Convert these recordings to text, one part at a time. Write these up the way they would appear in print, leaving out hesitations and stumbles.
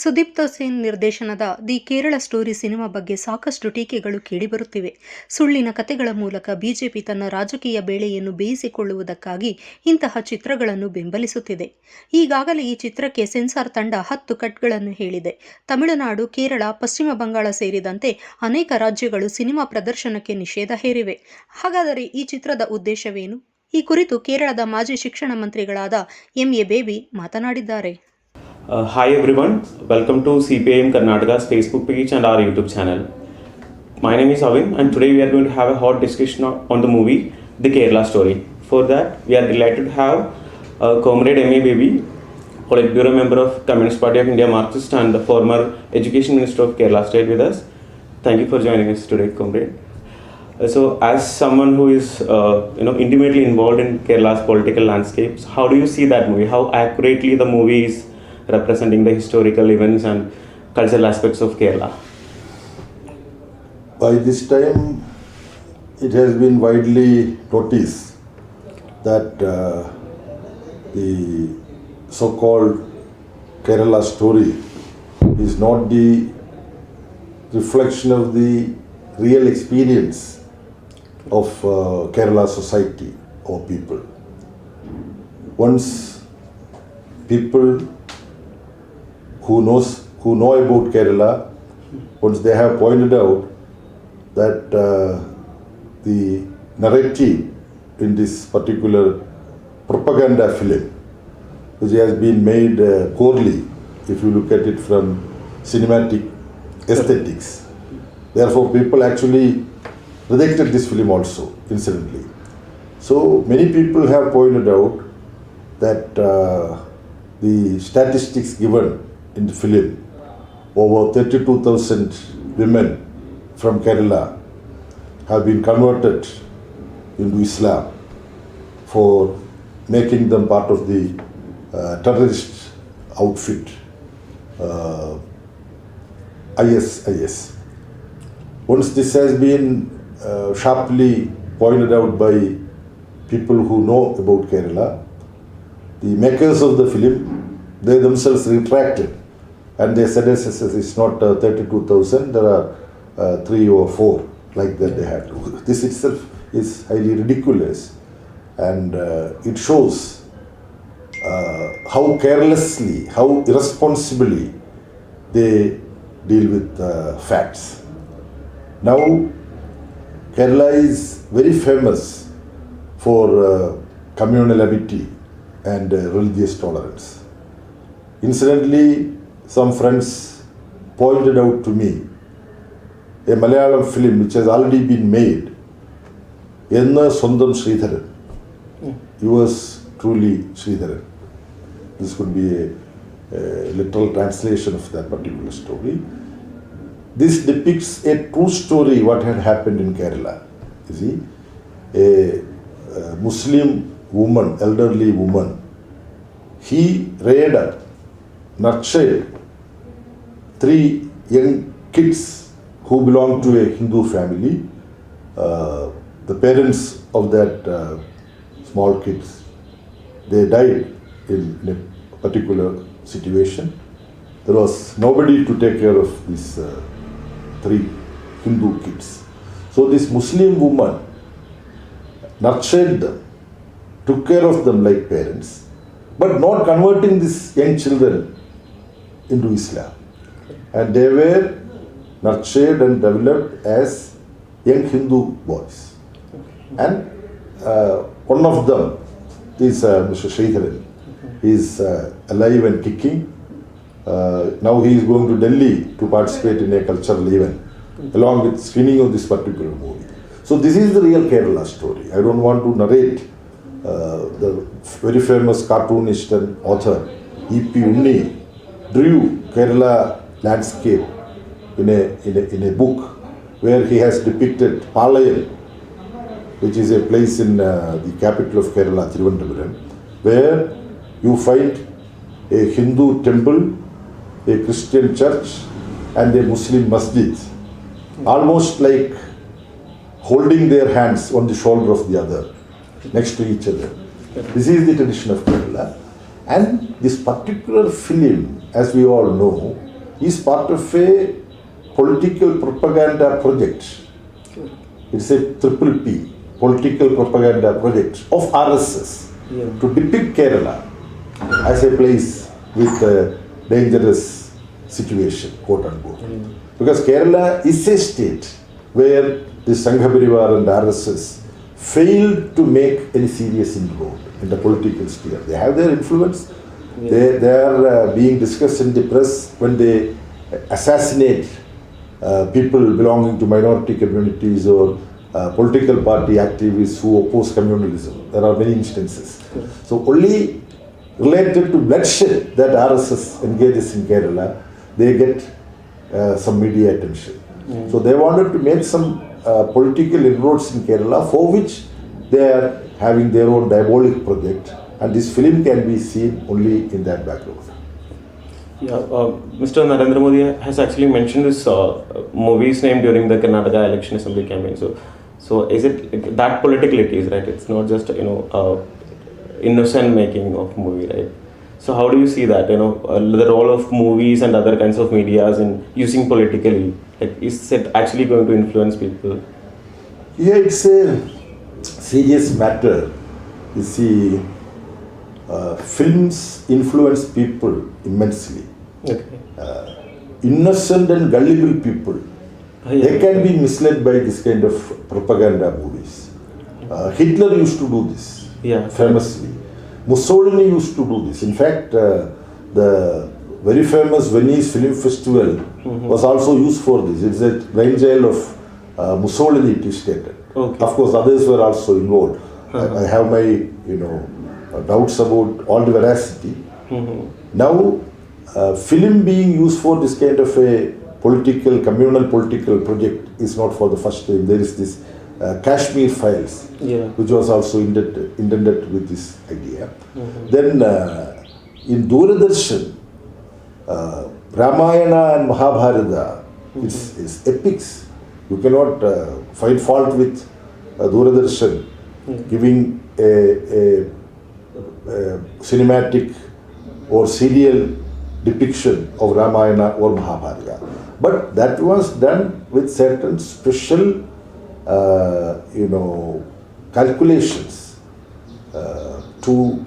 ಸುದೀಪ್ತ ಸೇನ್ ನಿರ್ದೇಶನದ the Kerala story cinema ಬಗ್ಗೆ ಸಾಕಷ್ಟು ಟೀಕೆಗಳು ಕೇಳಿಬರುತ್ತಿವೆ. ಸುಳ್ಳಿನ ಕಥೆಗಳ ಮೂಲಕ ಬಿಜೆಪಿ ತನ್ನ ರಾಜಕೀಯ ಬೇಳೆಯನ್ನು ಬೇಯಿಸಿಕೊಳ್ಳುವುದಕ್ಕಾಗಿ ಇಂತಹ ಚಿತ್ರಗಳನ್ನು ಬೆಂಬಲಿಸುತ್ತಿದೆ. ಈಗಾಗಲೇ ಈ ಚಿತ್ರಕ್ಕೆ ಸೆನ್ಸಾರ್ ತಂಡ 10 ಕಟ್ಗಳನ್ನು ಹೇಳಿದೆ. ತಮಿಳುನಾಡು, ಕೇರಳ, ಪಶ್ಚಿಮ ಬಂಗಾಳ ಸೇರಿದಂತೆ ಅನೇಕ ರಾಜ್ಯಗಳು ಸಿನಿಮಾ ಪ್ರದರ್ಶನಕ್ಕೆ ನಿಷೇಧ ಹೇರಿವೆ. ಹಾಗಾದರೆ ಈ ಚಿತ್ರದ ಉದ್ದೇಶವೇನು? ಈ ಕುರಿತು ಕೇರಳದ ಮಾಜಿ ಶಿಕ್ಷಣ ಮಂತ್ರಿಗಳಾದ ಎಂ.ಎ. ಬೇಬಿ ಮಾತನಾಡಿದ್ದಾರೆ. Hi everyone, welcome to CPIM Karnataka's Facebook page and our YouTube channel. My name is Avin and today we are going to have a hot discussion on the movie The Kerala Story. For that, we are delighted to have Comrade M.A. Baby, Politburo member of Communist Party of India Marxist and the former Education Minister of Kerala State with us. Thank you for joining us today, Comrade. So, as someone who is intimately involved in Kerala's political landscapes, how do you see that movie? How accurately the movie is representing the historical events and cultural aspects of Kerala? By this time, it has been widely noticed that the so-called Kerala story is not the reflection of the real experience of Kerala society or people. Once people who know about Kerala, once they have pointed out that the narrative in this particular propaganda film, which has been made poorly, if you look at it from cinematic aesthetics, therefore people actually rejected this film also, incidentally. So many people have pointed out that the statistics given in the film, over 32,000 women from Kerala have been converted into Islam for making them part of the terrorist outfit, ISIS. Once this has been sharply pointed out by people who know about Kerala, the makers of the film, they themselves retracted. And they said it's not 32,000, there are 3 or 4 like that they had. This itself is highly ridiculous, and it shows how carelessly, how irresponsibly they deal with facts. Now, Kerala is very famous for communal amity and religious tolerance. Incidentally, some friends pointed out to me a Malayalam film which has already been made, Enna Sondam Sridharan. Yours truly, Sridharan. This could be a literal translation of that particular story. This depicts a true story what had happened in Kerala. You see, a Muslim woman, elderly woman, he reared up, nurtured 3 young kids who belonged to a Hindu family. The parents of that small kids, they died in a particular situation. There was nobody to take care of these 3 Hindu kids. So this Muslim woman nurtured them, took care of them like parents, but not converting these young children into Islam. And they were nurtured and developed as young Hindu boys. And one of them is Mr. Sridharan. He is alive and kicking. Now he is going to Delhi to participate in a cultural event along with screening of this particular movie. So this is the real Kerala story. I don't want to narrate the very famous cartoonist and author E.P. Unni drew Kerala landscape in a book where he has depicted Palayam, which is a place in the capital of Kerala, Thiruvananthapuram, where you find a Hindu temple, a Christian church and a Muslim masjid, almost like holding their hands on the shoulder of the other, next to each other. This is the tradition of Kerala. And this particular film, as we all know, is part of a political propaganda project. It's a triple P, political propaganda project of RSS to depict Kerala as a place with a dangerous situation, quote unquote. Because Kerala is a state where the Sangha Parivar and RSS failed to make any serious inroad in the political sphere. They have their influence. They are being discussed in the press when they assassinate people belonging to minority communities or political party activists who oppose communalism. There are many instances. So only related to bloodshed that RSS engages in Kerala, they get some media attention. So they wanted to make some political inroads in Kerala, for which they are having their own diabolic project, and this film can be seen only in that background. Yeah, Mr. Narendra Modi has actually mentioned this movie's name during the Karnataka election assembly campaign. So is it that political it is, right? It's not just innocent making of movie, right? So how do you see that? The role of movies and other kinds of medias in using politically, like, is it actually going to influence people? Yeah, it's a serious matter. You see, films influence people immensely. Okay. Innocent and gullible people, they can be misled by this kind of propaganda movies. Hitler used to do this famously. Mussolini used to do this. In fact, the very famous Venice Film Festival was also used for this. It's a brainchild of Mussolini, it is stated. Okay. Of course, others were also involved. I have my doubts about all the veracity. Now, film being used for this kind of a communal political project is not for the first time. There is this Kashmir Files, which was also intended with this idea. Then in Doordarshan, Ramayana and Mahabharata is epics. You cannot find fault with Doordarshan giving a cinematic or serial depiction of Ramayana or Mahabharata. But that was done with certain special calculations to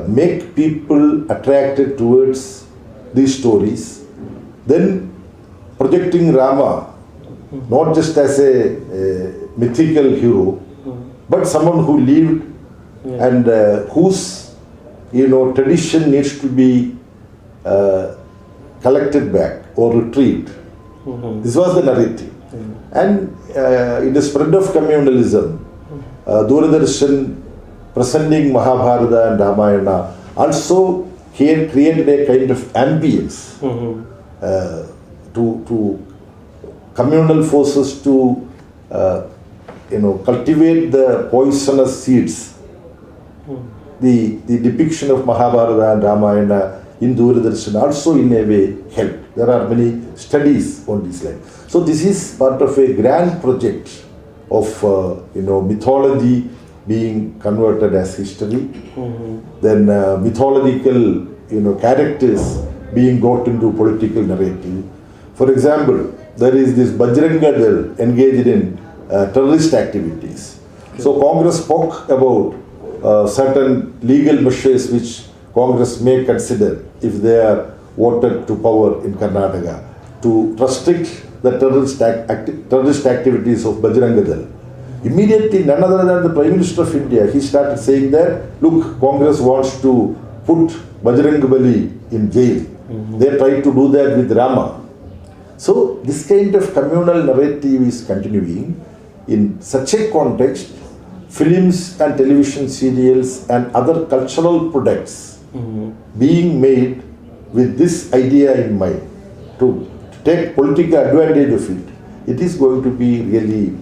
make people attracted towards these stories, then projecting Rama not just as a mythical hero, but someone who lived and whose tradition needs to be collected back or retrieved. This was the narrative. And in the spread of communalism, Doordarshan presenting Mahabharata and Ramayana also created a kind of ambience to communal forces to cultivate the poisonous seeds. The depiction of Mahabharata and Ramayana in Doordarshan also in a way helped. There are many studies on this line. So this is part of a grand project of mythology being converted as history. Then mythological characters being brought into political narrative. For example, there is this Bajranga Dal engaged in terrorist activities. So Congress spoke about certain legal measures which Congress may consider if they are voted to power in Karnataka to restrict the terrorist activities of Bajranga Dal. Immediately, none other than the Prime Minister of India, he started saying that, look, Congress wants to put Bajrang Bali in jail. They tried to do that with Rama. So this kind of communal narrative is continuing. In such a context, films and television serials and other cultural products being made with this idea in mind to take political advantage of it, it is going to be really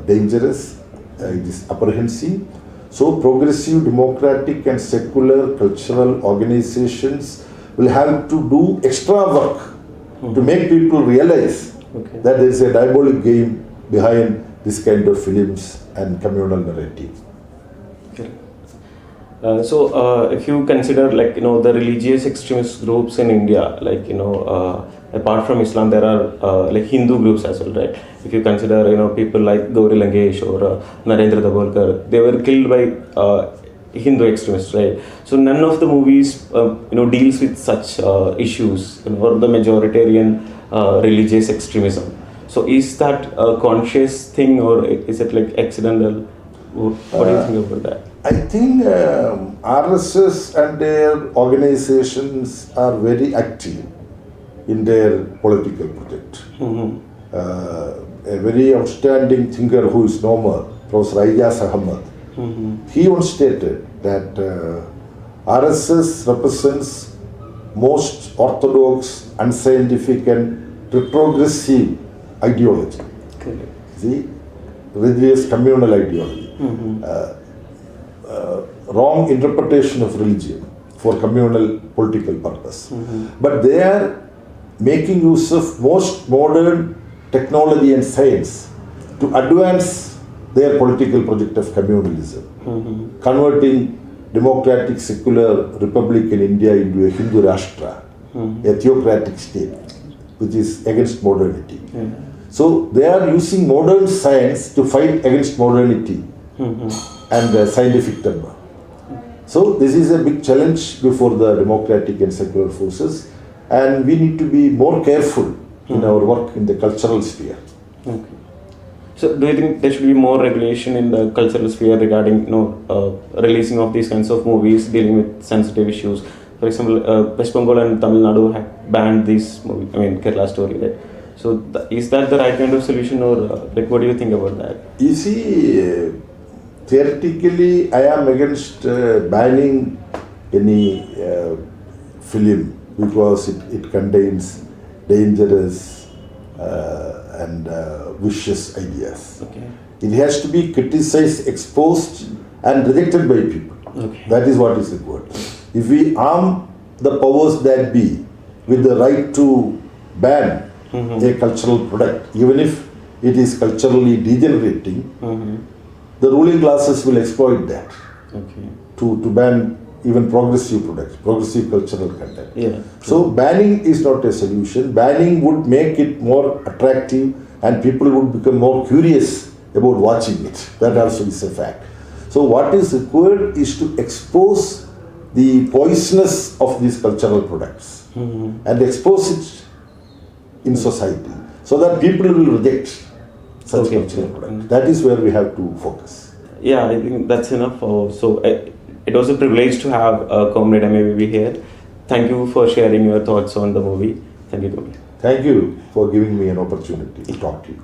dangerous, it is apprehensive. So progressive, democratic and secular cultural organizations will have to do extra work to make people realize that there is a diabolic game behind this kind of films and communal narrative. If you consider, like, the religious extremist groups in India, like, apart from Islam, there are like Hindu groups as well, right? If you consider, people like Gauri Langesh or Narendra Dabholkar, they were killed by Hindu extremists, right? So none of the movies, deals with such issues, or the majoritarian religious extremism. So is that a conscious thing, or is it like accidental? What do you think about that? I think RSS and their organizations are very active in their political project. A very outstanding thinker who is no more, Professor Aiyaz Ahmad, he once stated that RSS represents most orthodox, unscientific and retrogressive ideology. Correct. See, religious communal ideology. Wrong interpretation of religion for communal political purpose. But they are making use of most modern technology and science to advance their political project of communalism, converting democratic secular republic in India into a Hindu Rashtra, a theocratic state, which is against modernity. So they are using modern science to fight against modernity and scientific temper. So this is a big challenge before the democratic and secular forces, and we need to be more careful in our work in the cultural sphere. Okay. So do you think there should be more regulation in the cultural sphere regarding releasing of these kinds of movies dealing with sensitive issues? For example, West Bengal and Tamil Nadu have banned these movies. I mean, Kerala Story, right? So is that the right kind of solution, or like, what do you think about that? You see, theoretically, I am against banning any film because it contains dangerous and vicious ideas. Okay. It has to be criticized, exposed, and rejected by people. Okay. That is what is required. If we arm the powers that be with the right to ban a cultural product, even if it is culturally degenerating, the ruling classes will exploit that Okay. to ban even progressive products, progressive cultural content. Yeah. So banning is not a solution. Banning would make it more attractive and people would become more curious about watching it. That also is a fact. So what is required is to expose the poisonous of these cultural products and expose it in society so that people will reject such Okay. cultural products. That is where we have to focus. Yeah, I think that's enough. It was a privilege to have Comrade MABB here. Thank you for sharing your thoughts on the movie. Thank you, Comrade. Thank you for giving me an opportunity to talk to you.